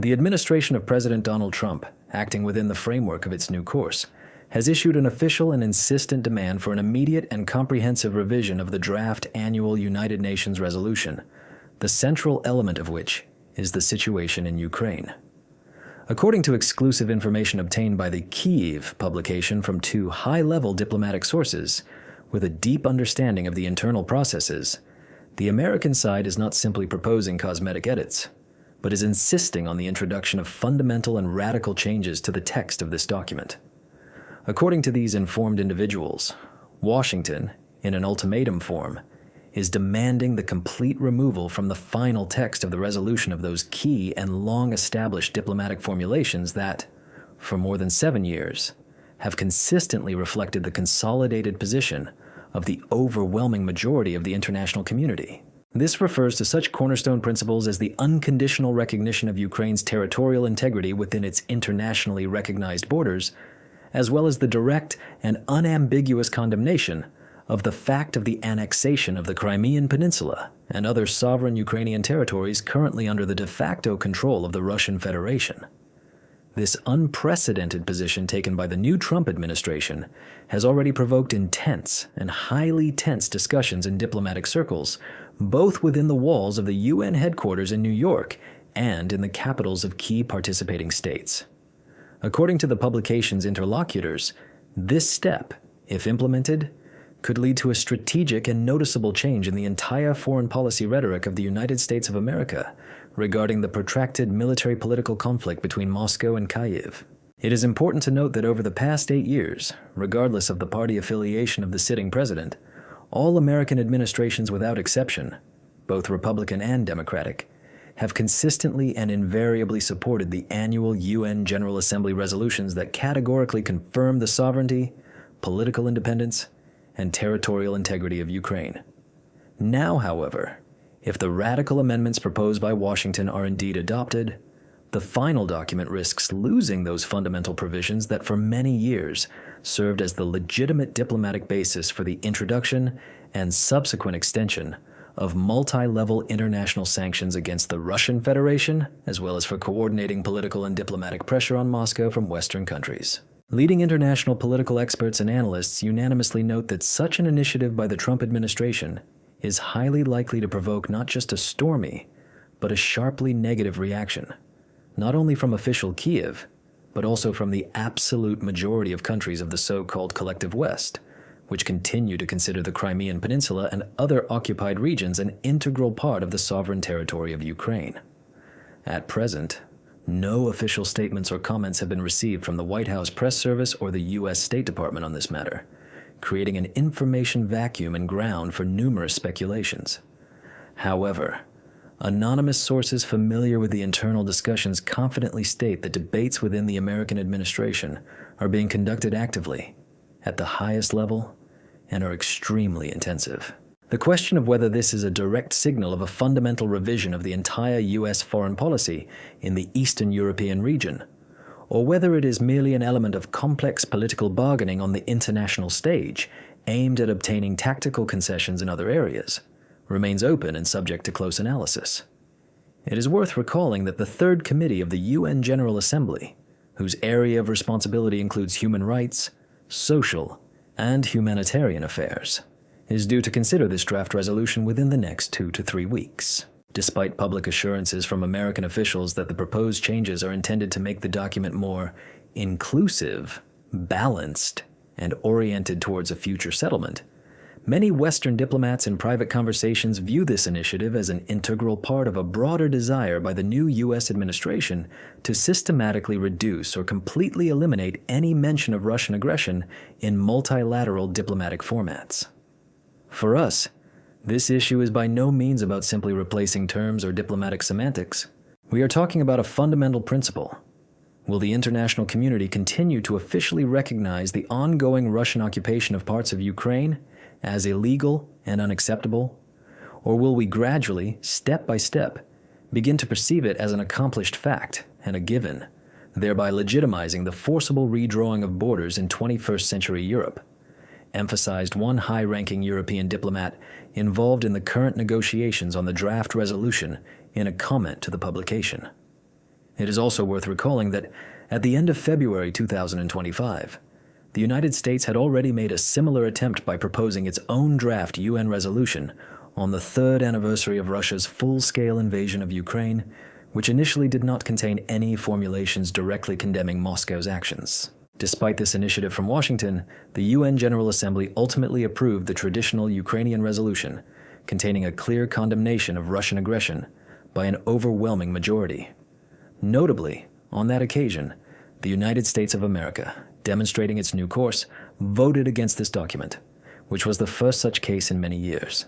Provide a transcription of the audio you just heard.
The administration of President Donald Trump, acting within the framework of its new course, has issued an official and insistent demand for an immediate and comprehensive revision of the draft annual United Nations resolution, the central element of which is the situation in Ukraine. According to exclusive information obtained by the Kyiv publication from two high-level diplomatic sources with a deep understanding of the internal processes, the American side is not simply proposing cosmetic edits, but is insisting on the introduction of fundamental and radical changes to the text of this document. According to these informed individuals, Washington, in an ultimatum form, is demanding the complete removal from the final text of the resolution of those key and long-established diplomatic formulations that, for more than 7 years, have consistently reflected the consolidated position of the overwhelming majority of the international community. This refers to such cornerstone principles as the unconditional recognition of Ukraine's territorial integrity within its internationally recognized borders, as well as the direct and unambiguous condemnation of the fact of the annexation of the Crimean Peninsula and other sovereign Ukrainian territories currently under the de facto control of the Russian Federation. This unprecedented position taken by the new Trump administration has already provoked intense and highly tense discussions in diplomatic circles, both within the walls of the UN headquarters in New York and in the capitals of key participating states. According to the publication's interlocutors, this step, if implemented, could lead to a strategic and noticeable change in the entire foreign policy rhetoric of the United States of America regarding the protracted military-political conflict between Moscow and Kyiv. It is important to note that over the past 8 years, regardless of the party affiliation of the sitting president, all American administrations without exception, both Republican and Democratic, have consistently and invariably supported the annual UN General Assembly resolutions that categorically confirm the sovereignty, political independence, and territorial integrity of Ukraine. Now, however, if the radical amendments proposed by Washington are indeed adopted, the final document risks losing those fundamental provisions that for many years served as the legitimate diplomatic basis for the introduction and subsequent extension of multi-level international sanctions against the Russian Federation, as well as for coordinating political and diplomatic pressure on Moscow from Western countries. Leading international political experts and analysts unanimously note that such an initiative by the Trump administration is highly likely to provoke not just a stormy, but a sharply negative reaction, not only from official Kyiv, but also from the absolute majority of countries of the so-called collective West, which continue to consider the Crimean Peninsula and other occupied regions an integral part of the sovereign territory of Ukraine. At present, no official statements or comments have been received from the White House press service or the U.S. State Department on this matter, creating an information vacuum and ground for numerous speculations. However, anonymous sources familiar with the internal discussions confidently state that debates within the American administration are being conducted actively, at the highest level, and are extremely intensive. The question of whether this is a direct signal of a fundamental revision of the entire U.S. foreign policy in the Eastern European region, or whether it is merely an element of complex political bargaining on the international stage aimed at obtaining tactical concessions in other areas, remains open and subject to close analysis. It is worth recalling that the Third Committee of the UN General Assembly, whose area of responsibility includes human rights, social, and humanitarian affairs, is due to consider this draft resolution within the next 2 to 3 weeks. Despite public assurances from American officials that the proposed changes are intended to make the document more inclusive, balanced, and oriented towards a future settlement, many Western diplomats in private conversations view this initiative as an integral part of a broader desire by the new U.S. administration to systematically reduce or completely eliminate any mention of Russian aggression in multilateral diplomatic formats. For us, this issue is by no means about simply replacing terms or diplomatic semantics. We are talking about a fundamental principle. Will the international community continue to officially recognize the ongoing Russian occupation of parts of Ukraine as illegal and unacceptable? Or will we gradually, step by step, begin to perceive it as an accomplished fact and a given, thereby legitimizing the forcible redrawing of borders in 21st century Europe? Emphasized one high-ranking European diplomat involved in the current negotiations on the draft resolution in a comment to the publication. It is also worth recalling that at the end of February 2025, the United States had already made a similar attempt by proposing its own draft UN resolution on the third anniversary of Russia's full-scale invasion of Ukraine, which initially did not contain any formulations directly condemning Moscow's actions. Despite this initiative from Washington, the UN General Assembly ultimately approved the traditional Ukrainian resolution, containing a clear condemnation of Russian aggression by an overwhelming majority. Notably, on that occasion, the United States of America, demonstrating its new course, voted against this document, which was the first such case in many years.